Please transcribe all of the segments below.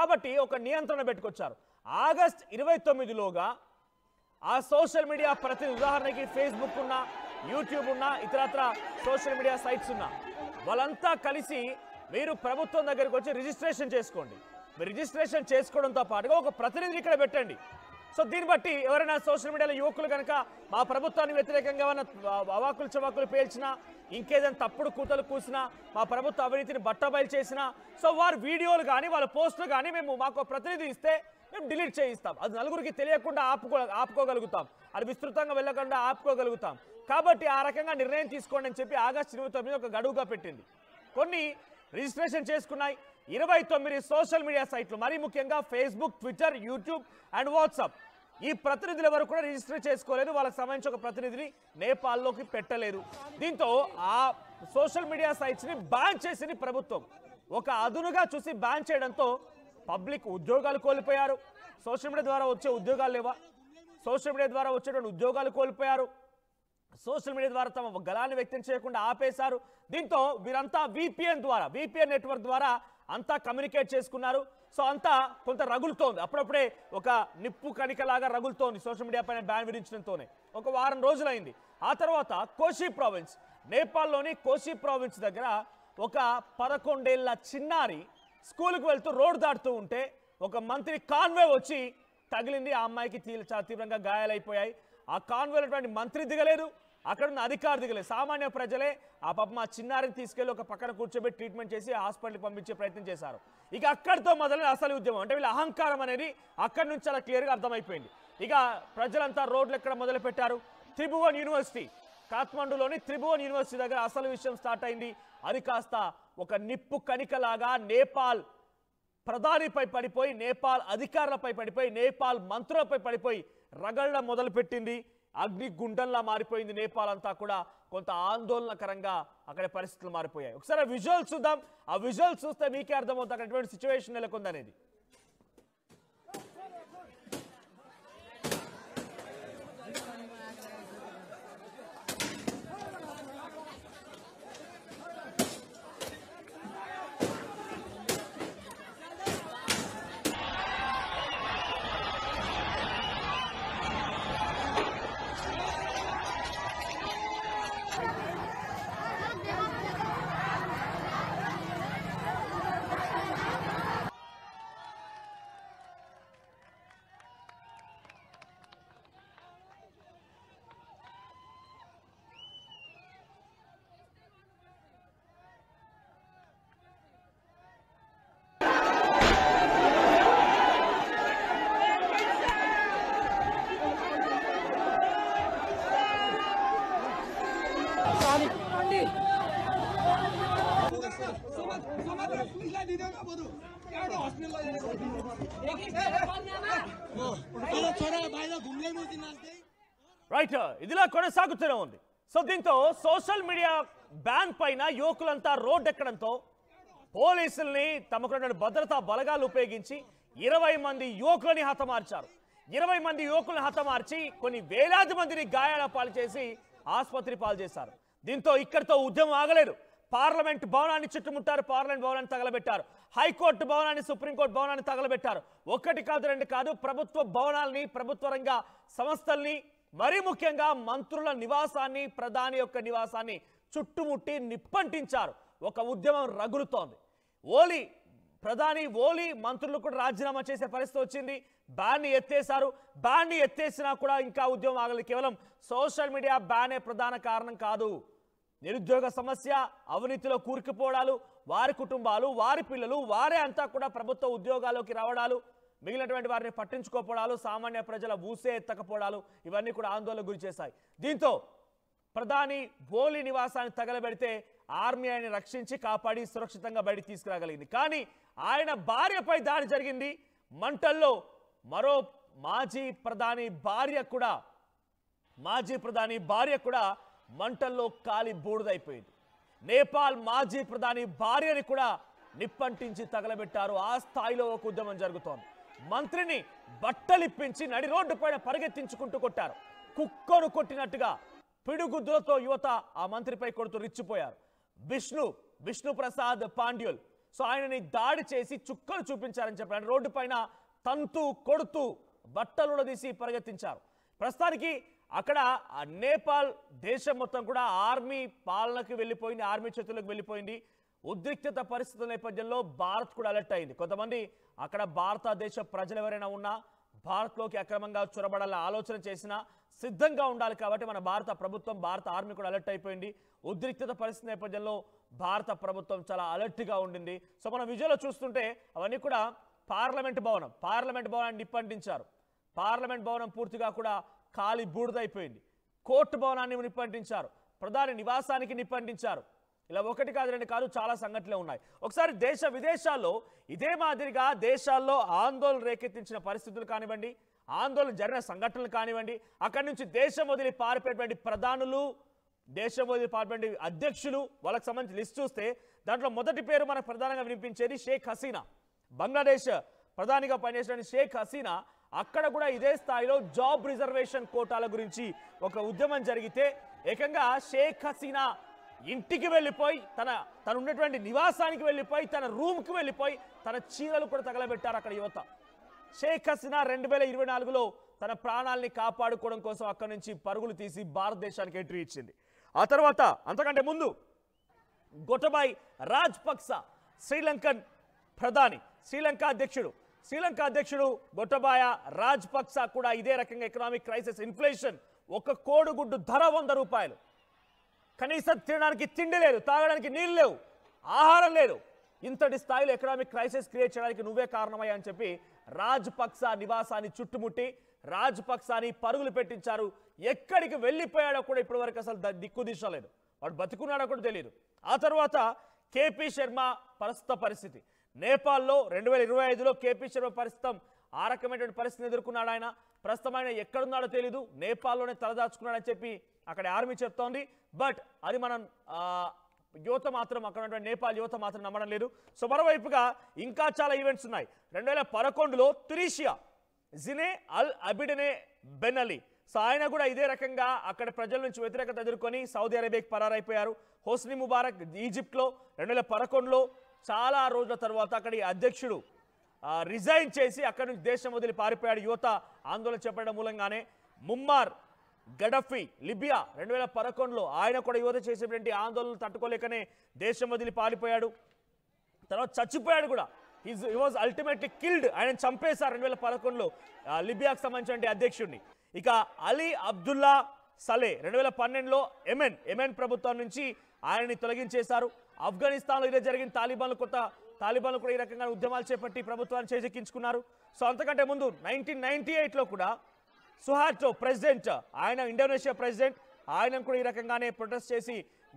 కాబట్టి ఒక నియంత్రణ పెట్టుకొచ్చారు. ఆగస్ట్ 29లోగా ఆ సోషల్ మీడియా ప్రతినిధి, ఉదాహరణకి ఫేస్బుక్ ఉన్నా, యూట్యూబ్ ఉన్నా, ఇతరత్ర సోషల్ మీడియా సైట్స్ ఉన్నా, వాళ్ళంతా కలిసి మీరు ప్రభుత్వం దగ్గరికి వచ్చి రిజిస్ట్రేషన్ చేసుకోండి. మీరు రిజిస్ట్రేషన్ చేసుకోవడంతో పాటుగా ఒక ప్రతినిధిని ఇక్కడ పెట్టండి. సో దీన్ని బట్టి ఎవరైనా సోషల్ మీడియాలో యువకులు కనుక మా ప్రభుత్వానికి వ్యతిరేకంగా ఏమైనా అవాకులు చవాకులు పేల్చినా, ఇంకేదైనా తప్పుడు కూతలు కూసినా, మా ప్రభుత్వ అవినీతిని బట్టబయలు చేసినా, సో వారి వీడియోలు కానీ వాళ్ళ పోస్టులు కానీ మాకు ప్రతినిధి ఇస్తే మేము డిలీట్ చేయిస్తాం. అది నలుగురికి తెలియకుండా ఆపుకోగలుగుతాం, అది విస్తృతంగా వెళ్ళకుండా ఆపుకోగలుగుతాం. కాబట్టి ఆ రకంగా నిర్ణయం తీసుకోండి అని చెప్పి ఆగస్టు 29 ఒక గడువుగా పెట్టింది. కొన్ని రిజిస్ట్రేషన్ చేసుకున్నాయి 29 సోషల్ మీడియా సైట్లు, మరీ ముఖ్యంగా Facebook, Twitter, YouTube and WhatsApp. ఈ ప్రతినిధులు ఎవరు కూడా రిజిస్టర్ చేసుకోలేదు, వాళ్ళకి సంబంధించి ఒక ప్రతినిధిని నేపాల్లోకి పెట్టలేదు. దీంతో ఆ సోషల్ మీడియా సైట్స్ని బ్యాన్ చేసింది ప్రభుత్వం. ఒక అదునుగా చూసి బ్యాన్ చేయడంతో పబ్లిక్ ఉద్యోగాలు కోల్పోయారు. సోషల్ మీడియా ద్వారా వచ్చే ఉద్యోగాలు లేవా? సోషల్ మీడియా ద్వారా వచ్చేటువంటి ఉద్యోగాలు కోల్పోయారు. సోషల్ మీడియా ద్వారా తమ గళాన్ని వ్యక్తం చేయకుండా ఆపేశారు. దీంతో వీరంతా విపిఎన్ నెట్వర్క్ ద్వారా అంతా కమ్యూనికేట్ చేసుకున్నారు. సో అంతా కొంత రగులుతోంది, అప్పుడప్పుడే ఒక నిప్పు కణికలాగా రగులుతోంది సోషల్ మీడియా పైన బ్యాన్ విధించడంతోనే. ఒక వారం రోజులైంది. ఆ తర్వాత కోషి ప్రావిన్స్, నేపాల్లోని కోషి ప్రావిన్స్ దగ్గర ఒక 11 ఏళ్ల చిన్నారి స్కూల్కి వెళ్తూ రోడ్డు దాటుతూ ఉంటే ఒక మంత్రి కాన్వే వచ్చి తగిలింది. ఆ అమ్మాయికి చాలా తీవ్రంగా గాయాలైపోయాయి. ఆ కాన్వేటువంటి మంత్రి దిగలేదు, అక్కడ ఉన్న అధికారి దిగలేదు, సామాన్య ప్రజలే ఆ పాపం ఆ చిన్నారిని తీసుకెళ్లి ఒక పక్కన కూర్చోబెట్టి ట్రీట్మెంట్ చేసి హాస్పిటల్కి పంపించే ప్రయత్నం చేశారు. ఇక అక్కడితో మొదలైన అసలు ఉద్యమం, అంటే వీళ్ళ అహంకారం అనేది అక్కడి నుంచి చాలా క్లియర్గా అర్థమైపోయింది. ఇక ప్రజలంతా రోడ్లు ఎక్కడ మొదలు పెట్టారు? త్రిభువన్ యూనివర్సిటీ, కాఠ్మండూలోని త్రిభువన్ యూనివర్సిటీ దగ్గర అసలు విషయం స్టార్ట్ అయింది. అది కాస్త ఒక నిప్పు కణికలాగా నేపాల్ ప్రధానిపై పడిపోయి, నేపాల్ అధికారులపై పడిపోయి, నేపాల్ మంత్రులపై పడిపోయి రగళ్ళ మొదలుపెట్టింది. అగ్నిగుండంలా మారిపోయింది నేపాల్ అంతా కూడా. కొంత ఆందోళనకరంగా అక్కడ పరిస్థితులు మారిపోయాయి. ఒకసారి ఆ విజువల్స్ చూద్దాం. ఆ విజువల్స్ చూస్తే మీకే అర్థమవుతుంది అక్కడ ఎటువంటి సిచ్యువేషన్ నెలకొందనేది. రైట్, ఇదిలా కొనసాగుతూనే ఉంది. సో దీంతో సోషల్ మీడియా బ్యాన్ పైన యువకులంతా రోడ్డు ఎక్కడంతో పోలీసుల్ని తమకున్న భద్రతా బలగాలు ఉపయోగించి 20 మంది యువకులని హతమార్చారు. 20 మంది యువకులను హతమార్చి కొన్ని వేలాది మందిని గాయాల పాలు చేసి ఆసుపత్రి పాలు చేశారు. దీంతో ఇక్కడితో ఉద్యమం ఆగలేదు. పార్లమెంట్ భవనాన్ని చుట్టుముట్టారు, పార్లమెంట్ భవనాన్ని తగలబెట్టారు, హైకోర్టు భవనాన్ని, సుప్రీంకోర్టు భవనాన్ని తగలబెట్టారు. ఒకటి కాదు, రెండు కాదు, ప్రభుత్వ భవనాల్ని, ప్రభుత్వ రంగ సంస్థల్ని, మరీ ముఖ్యంగా మంత్రుల నివాసాన్ని, ప్రధాని యొక్క నివాసాన్ని చుట్టుముట్టి నిప్పంటించారు. ఒక ఉద్యమం రగులుతోంది. ప్రధాని ఓలీ మంత్రులు కూడా రాజీనామా చేసే పరిస్థితి వచ్చింది. బ్యాన్ని ఎత్తేశారు. బ్యాన్ని ఎత్తేసినా కూడా ఇంకా ఉద్యమం ఆగలేదు. కేవలం సోషల్ మీడియా బ్యానే ప్రధాన కారణం కాదు. నిరుద్యోగ సమస్య, అవినీతిలో కూరుకుపోవడాలు, వారి కుటుంబాలు, వారి పిల్లలు, వారే అంతా కూడా ప్రభుత్వ ఉద్యోగాల్లోకి రావడాలు, మిగిలినటువంటి వారిని పట్టించుకోపోవడాలు, సామాన్య ప్రజల ఊసే ఎత్తకపోవడాలు, ఇవన్నీ కూడా ఆందోళనకు గురి చేశాయి. దీంతో ప్రధాని ఓలీ నివాసాన్ని తగలబెడితే ఆర్మీ ఆయన రక్షించి కాపాడి సురక్షితంగా బయటికి తీసుకురాగలిగింది. కానీ ఆయన భార్యపై దాడి జరిగింది. మంటల్లో మరో మాజీ ప్రధాని భార్య కూడా మంటల్లో కాలి బూడిదైపోయింది. నేపాల్ మాజీ ప్రధాని భార్యని కూడా నిప్పంటించి తగలబెట్టారు. ఆ స్థాయిలో ఒక ఉద్యమం జరుగుతోంది. మంత్రిని బట్టలిప్పించి నడి రోడ్డు పైన పరిగెత్తించుకుంటూ కొట్టారు. కుక్కను కొట్టినట్టుగా పిడుగుద్దులతో యువత ఆ మంత్రిపై కొడుతూ రిచ్చిపోయారు. విష్ణు ప్రసాద్ పాండ్యుల్ సో ఆయనని దాడి చేసి చుక్కలు చూపించారని చెప్పారు. రోడ్డు పైన తంతు కొడుతూ బట్టలు తీసి పరిగెత్తించారు. ప్రస్తుతానికి అక్కడ నేపాల్ దేశం మొత్తం కూడా ఆర్మీ పాలనకు వెళ్ళిపోయింది, ఆర్మీ చేతులకు వెళ్ళిపోయింది. ఉద్రిక్తత పరిస్థితుల నేపథ్యంలో భారత్ కూడా అలర్ట్ అయింది. కొంతమంది అక్కడ భారతదేశ ప్రజలు ఎవరైనా ఉన్నా భారత్లోకి అక్రమంగా చొరబడాలని ఆలోచన చేసినా సిద్ధంగా ఉండాలి. కాబట్టి మన భారత ప్రభుత్వం, భారత ఆర్మీ కూడా అలర్ట్ అయిపోయింది. ఉద్రిక్తత పరిస్థితి నేపథ్యంలో భారత ప్రభుత్వం చాలా అలర్ట్గా ఉండింది. సో మనం విజువల్లో చూస్తుంటే అవన్నీ కూడా పార్లమెంట్ భవనాన్ని నిప్పంటించారు. పార్లమెంట్ భవనం పూర్తిగా కూడా ఖాళీ బూడిదైపోయింది. కోర్టు భవనాన్ని నిప్పంటించారు. ప్రధాని నివాసానికి నిప్పంటించారు. ఇలా ఒకటి కాదు, రెండు కాదు, చాలా సంఘటనలు ఉన్నాయి. ఒకసారి దేశ విదేశాల్లో ఇదే మాదిరిగా దేశాల్లో ఆందోళన రేకెత్తించిన పరిస్థితులు కానివ్వండి, ఆందోళన జరిగిన సంఘటనలు కానివ్వండి, అక్కడి నుంచి దేశం వదిలి పారిపోయేటువంటి ప్రధానులు, దేశం వదిలి పారిపోయే అధ్యక్షులు, వాళ్ళకి సంబంధించి లిస్ట్ చూస్తే దాంట్లో మొదటి పేరు మనకు ప్రధానంగా వినిపించేది షేక్ హసీనా. బంగ్లాదేశ్ ప్రధానిగా పనిచేసిన షేక్ హసీనా అక్కడ కూడా ఇదే స్థాయిలో జాబ్ రిజర్వేషన్ కోటాల గురించి ఒక ఉద్యమం జరిగితే ఏకంగా షేక్ హసీనా ఇంటికి వెళ్ళిపోయి తన ఉన్నటువంటి నివాసానికి వెళ్ళిపోయి తన రూమ్కి వెళ్ళిపోయి తన చీరలు కూడా తగలబెట్టారు అక్కడ యువత. షేక్ హసీనా 2024లో తన ప్రాణాలని కాపాడుకోవడం కోసం అక్కడి నుంచి పరుగులు తీసి భారతదేశానికి ఎంట్రీ ఇచ్చింది. ఆ తర్వాత అంతకంటే ముందు గోటబాయ్ రాజపక్స శ్రీలంకన్ ప్రధాని, శ్రీలంక అధ్యక్షుడు గోటబాయ రాజపక్స కూడా ఇదే రకంగా ఎకనామిక్ క్రైసిస్, ఇన్ఫ్లేషన్, ఒక కోడిగుడ్డు ధర 100 రూపాయలు, కనీసం తినడానికి తిండి లేదు, తాగడానికి నీళ్ళు లేవు, ఆహారం లేదు. ఇంతటి స్థాయిలో ఎకనామిక్ క్రైసిస్ క్రియేట్ చేయడానికి నువ్వే కారణమయ్యా అని చెప్పి రాజపక్స నివాసాన్ని చుట్టుముట్టి రాజపక్సాని పరుగులు పెట్టించారు. ఎక్కడికి వెళ్ళిపోయాడో కూడా ఇప్పటి వరకు అసలు దిక్కు దిశ లేదు, వాడు బతుకున్నాడో కూడా తెలియదు. ఆ తర్వాత కేపీ శర్మ ప్రస్తుత పరిస్థితి నేపాల్లో 2025లో కేపీ శర్మ ప్రస్తుతం ఆ రకమైనటువంటి పరిస్థితిని ఎదుర్కొన్నాడు. ఆయన ప్రస్తుతం ఆయన ఎక్కడున్నాడో తెలీదు, నేపాల్లోనే తలదాచుకున్నాడని చెప్పి అక్కడ ఆర్మీ చెప్తోంది. బట్ అది మనం యువత మాత్రం, అక్కడ ఉన్నటువంటి నేపాల్ యువత మాత్రం నమ్మడం లేదు. సో మరోవైపుగా ఇంకా చాలా ఈవెంట్స్ ఉన్నాయి. 2011లో తునీషియా జినే అల్ అబిడనే బెన్ అలీ, సో ఆయన కూడా ఇదే రకంగా అక్కడ ప్రజల నుంచి వ్యతిరేకత ఎదుర్కొని సౌదీ అరేబియాకి పరారైపోయారు. హోస్ని ముబారక్ ఈజిప్ట్లో 2011లో చాలా రోజుల తర్వాత అక్కడి అధ్యక్షుడు రిజైన్ చేసి అక్కడి నుంచి దేశం వదిలి పారిపోయాడు. యువత ఆందోళన చేపట్టడం మూలంగానే. ముమ్మార్ గడఫీ లిబియా 2011లో ఆయన కూడా యువత చేసేటువంటి ఆందోళనలు తట్టుకోలేకనే దేశం వదిలి పారిపోయాడు. తర్వాత చచ్చిపోయాడు కూడా. హీ వాజ్ అల్టిమేట్లీ కిల్డ్, ఆయన చంపేశారు 2011లో లిబియాకు సంబంధించిన అధ్యక్షుడిని. ఇక అలీ అబ్దుల్లా సలే 2012లో ఎమెన్ ప్రభుత్వం నుంచి ఆయనని తొలగించేశారు. ఆఫ్ఘనిస్తాన్లో ఇదే జరిగిన తాలిబాన్లు కూడా ఈ రకంగా ఉద్యమాలు చేపట్టి ప్రభుత్వాన్ని చేజెక్కించుకున్నారు. సో అంతకంటే ముందు 1998లో కూడా సుహార్టో ప్రెసిడెంట్, ఆయన ఇండోనేషియా ప్రెసిడెంట్, ఆయన కూడా ఈ రకంగానే ప్రొటెస్ట్ చేసి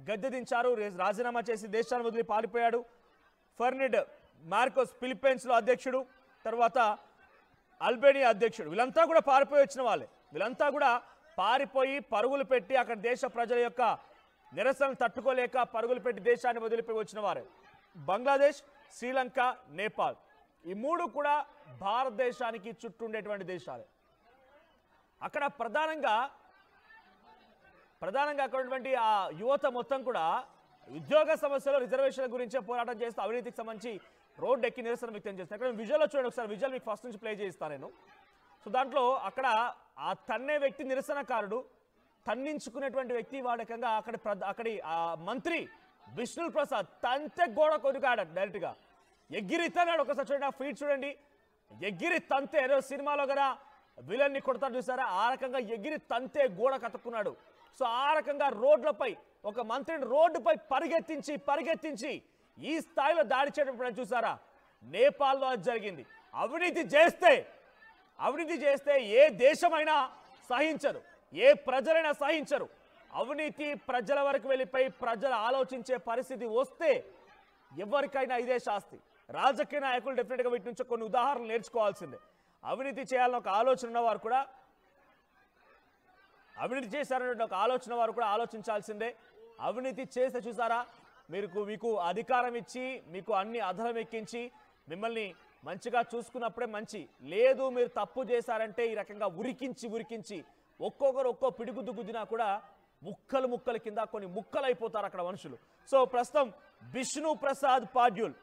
గద్దె దించారు, రాజీనామా చేసి దేశాన్ని వదిలి పారిపోయాడు. ఫెర్నిడ్ మార్కోస్ ఫిలిప్పైన్స్లో అధ్యక్షుడు, తర్వాత అల్బేనియా అధ్యక్షుడు, వీళ్ళంతా కూడా పారిపోయి వచ్చిన వాళ్ళే. వీళ్ళంతా కూడా పారిపోయి పరుగులు పెట్టి అక్కడ దేశ ప్రజల యొక్క నిరసనలు తట్టుకోలేక పరుగులు పెట్టి దేశాన్ని వదిలిపోయి వచ్చిన వారే. బంగ్లాదేశ్, శ్రీలంక, నేపాల్, ఈ మూడు కూడా భారతదేశానికి చుట్టూ ఉండేటువంటి దేశాలే. అక్కడ ప్రధానంగా అక్కడ ఉన్నటువంటి ఆ యువత మొత్తం కూడా ఉద్యోగ సమస్యలు, రిజర్వేషన్ల గురించే పోరాటం చేస్తూ అవినీతికి సంబంధించి రోడ్డు ఎక్కి నిరసన వ్యక్తం చేస్తారు. అక్కడ విజువల్లో చూడండి ఒకసారి, విజువల్ మీకు ఫస్ట్ నుంచి ప్లే చేయిస్తాను నేను. సో దాంట్లో అక్కడ ఆ తన్నే వ్యక్తి నిరసనకారుడు, తన్నించుకునేటువంటి వ్యక్తి వాడకంగా అక్కడి మంత్రి విష్ణు ప్రసాద్ తంతే గోడ కొడుకాడు డైరెక్ట్గా ఎగిరి తన్నాడు. ఒకసారి చూడండి, ఆ ఫీట్ చూడండి, ఎగిరి తంతే ఏదో సినిమాలో కదా విలన్ని కొడతాడు చూసారా, ఆ రకంగా ఎగిరి తంతే గోడ కతుక్కున్నాడు. సో ఆ రకంగా రోడ్లపై ఒక మంత్రిని రోడ్డుపై పరిగెత్తించి ఈ స్థాయిలో దాడి చేయడం చూసారా. నేపాల్లో అది జరిగింది. అవినీతి చేస్తే ఏ దేశమైనా సహించరు, ఏ ప్రజలైనా సహించరు. అవినీతి ప్రజల వరకు వెళ్ళిపోయి ప్రజలు ఆలోచించే పరిస్థితి వస్తే ఎవరికైనా ఇదే శాస్తి. రాజకీయ నాయకులు డెఫినెట్గా వీటి నుంచి కొన్ని ఉదాహరణలు నేర్చుకోవాల్సిందే. అవినీతి చేయాలని ఒక ఆలోచన ఉన్నవారు కూడా, అవినీతి చేశారనే ఒక ఆలోచన వారు కూడా ఆలోచించాల్సిందే. అవినీతి చేస్తే చూసారా, మీకు అధికారం ఇచ్చి మీకు అన్ని అధరం ఎక్కించి మిమ్మల్ని మంచిగా చూసుకున్నప్పుడే మంచి, లేదు మీరు తప్పు చేశారంటే ఈ రకంగా ఉరికించి ఒక్కొక్కరు ఒక్కో పిడిగుద్దు గుద్దినా కూడా ముక్కలు కింద కొన్ని ముక్కలైపోతారు అక్కడ మనుషులు. సో ప్రస్తుతం బిష్ణు ప్రసాద్ పాడ్యూల్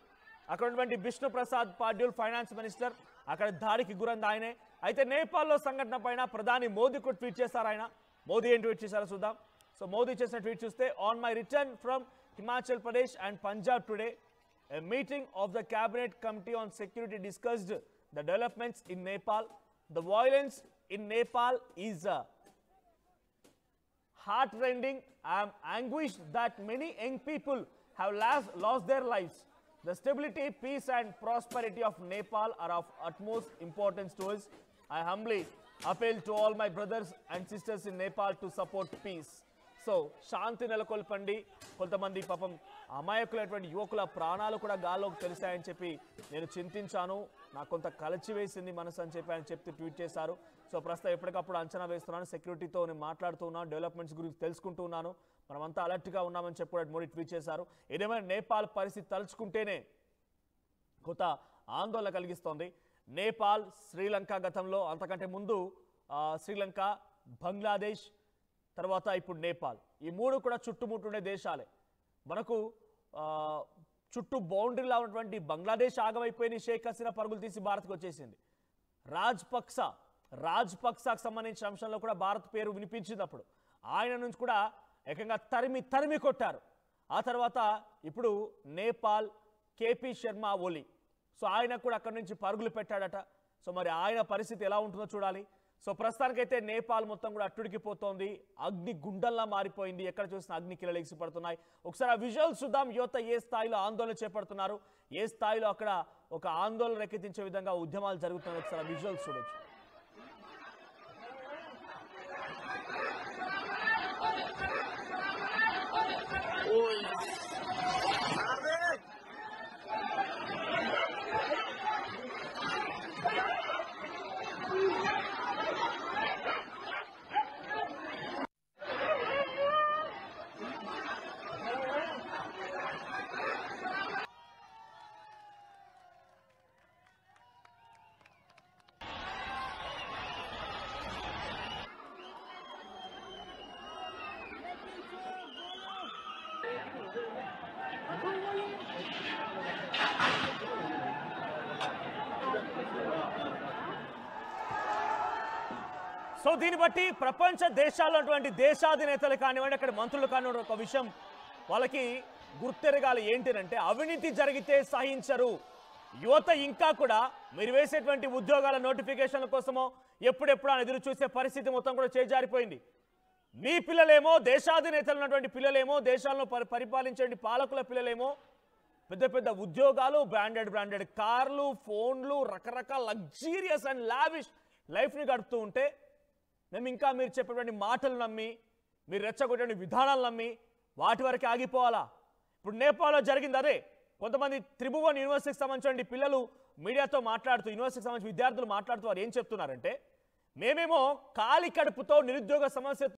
అక్కడ ఉన్నటువంటి విష్ణు ప్రసాద్ పాడ్యూల్ ఫైనాన్స్ మినిస్టర్ అక్కడ దాడికి గురైంది ఆయనే. అయితే నేపాల్లో సంఘటన పైన ప్రధాని మోదీ కూడా ట్వీట్ చేశారు. ఆయన మోదీ ఏం ట్వీట్ చేశారో చూద్దాం. సో మోదీ చేసిన ట్వీట్ చూస్తే, on my return from Himachal Pradesh and Punjab today, a meeting of the cabinet committee on security discussed the developments in Nepal. The violence in Nepal is heartrending. I am anguished that many young people have lost their lives. The stability, peace and prosperity of Nepal are of utmost importance to us. I humbly appeal to all my brothers and sisters in Nepal to support peace. So శాంతి నెలకొల్పండి. కొంతమంది పాపం అమాయకులైనటువంటి యువకుల ప్రాణాలు కూడా గాల్లోకి తెలిసాయని చెప్పి నేను చింతించాను, నాకు కొంత కలిచివేసింది మనసు అని చెప్పి ఆయన చెప్తూ ట్వీట్ చేశారు. సో ప్రస్తుతం ఎప్పటికప్పుడు అంచనా వేస్తున్నాను, సెక్యూరిటీతో నేను మాట్లాడుతూ ఉన్నాను, డెవలప్మెంట్స్ గురించి తెలుసుకుంటూ ఉన్నాను, మనమంతా అలర్ట్గా ఉన్నామని చెప్పి కూడా మోడీ ట్వీట్ చేశారు. ఏదేమైనా నేపాల్ పరిస్థితి తలుచుకుంటేనే కొంత ఆందోళన కలిగిస్తోంది. నేపాల్, శ్రీలంక గతంలో, అంతకంటే ముందు శ్రీలంక, బంగ్లాదేశ్, తర్వాత ఇప్పుడు నేపాల్, ఈ మూడు కూడా చుట్టుముట్టుండే దేశాలే. మనకు చుట్టూ బౌండరీలా ఉన్నటువంటి బంగ్లాదేశ్ ఆగమైపోయిన, షేక్ హసీనా పరుగులు తీసి భారత్కి వచ్చేసింది. రాజ్పక్సాకు సంబంధించిన అంశంలో కూడా భారత్ పేరు వినిపించింది. అప్పుడు ఆయన నుంచి కూడా ఏకంగా తరిమి కొట్టారు. ఆ తర్వాత ఇప్పుడు నేపాల్ కేపీ శర్మ ఓలీ, సో ఆయన కూడా అక్కడి నుంచి పరుగులు పెట్టాడట. సో మరి ఆయన పరిస్థితి ఎలా ఉంటుందో చూడాలి. సో ప్రస్తుతానికైతే నేపాల్ మొత్తం కూడా అట్టుడికిపోతోంది, అగ్ని గుండల్లా మారిపోయింది, ఎక్కడ చూసినా అగ్ని కిలలేసి పడుతున్నాయి. ఒకసారి ఆ విజువల్స్ చూద్దాం. యువత ఏ స్థాయిలో ఆందోళన చేపడుతున్నారు, ఏ స్థాయిలో అక్కడ ఒక ఆందోళన రేకెత్తించే విధంగా ఉద్యమాలు జరుగుతున్నాయి. ఒకసారి ఆ విజువల్స్ చూడొచ్చు. సో దీన్ని బట్టి ప్రపంచ దేశాల్లో అటువంటి దేశాధినేతలు కానివ్వండి, అక్కడ మంత్రులు కానివ్వండి, ఒక విషయం వాళ్ళకి గుర్తెరగాలి ఏంటంటే, అవినీతి జరిగితే సహించరు. యువత ఇంకా కూడా మీరు వేసేటువంటి ఉద్యోగాల నోటిఫికేషన్ల కోసమో ఎప్పుడెప్పుడు అని ఎదురు చూసే పరిస్థితి మొత్తం కూడా చేజారిపోయింది. మీ పిల్లలేమో, దేశాధినేతలు ఉన్నటువంటి పిల్లలేమో, దేశాలను పరిపాలించే పాలకుల పిల్లలేమో పెద్ద పెద్ద ఉద్యోగాలు, బ్రాండెడ్ కార్లు, ఫోన్లు, రకరకాల లగ్జీరియస్ అండ్ లావిష్ లైఫ్ని గడుపుతూ ఉంటే మేము ఇంకా మీరు చెప్పేటువంటి మాటలు నమ్మి, మీరు రెచ్చగొట్టే విధానాలు నమ్మి వాటి వరకు ఆగిపోవాలా? ఇప్పుడు నేపాల్లో జరిగింది అదే. కొంతమంది త్రిభువన్ యూనివర్సిటీకి సంబంధించిన పిల్లలు మీడియాతో మాట్లాడుతూ, యూనివర్సిటీకి సంబంధించిన విద్యార్థులు మాట్లాడుతూ వారు ఏం చెప్తున్నారంటే, మేమేమో ఖాళీ కడుపుతో నిరుద్యోగ సమస్య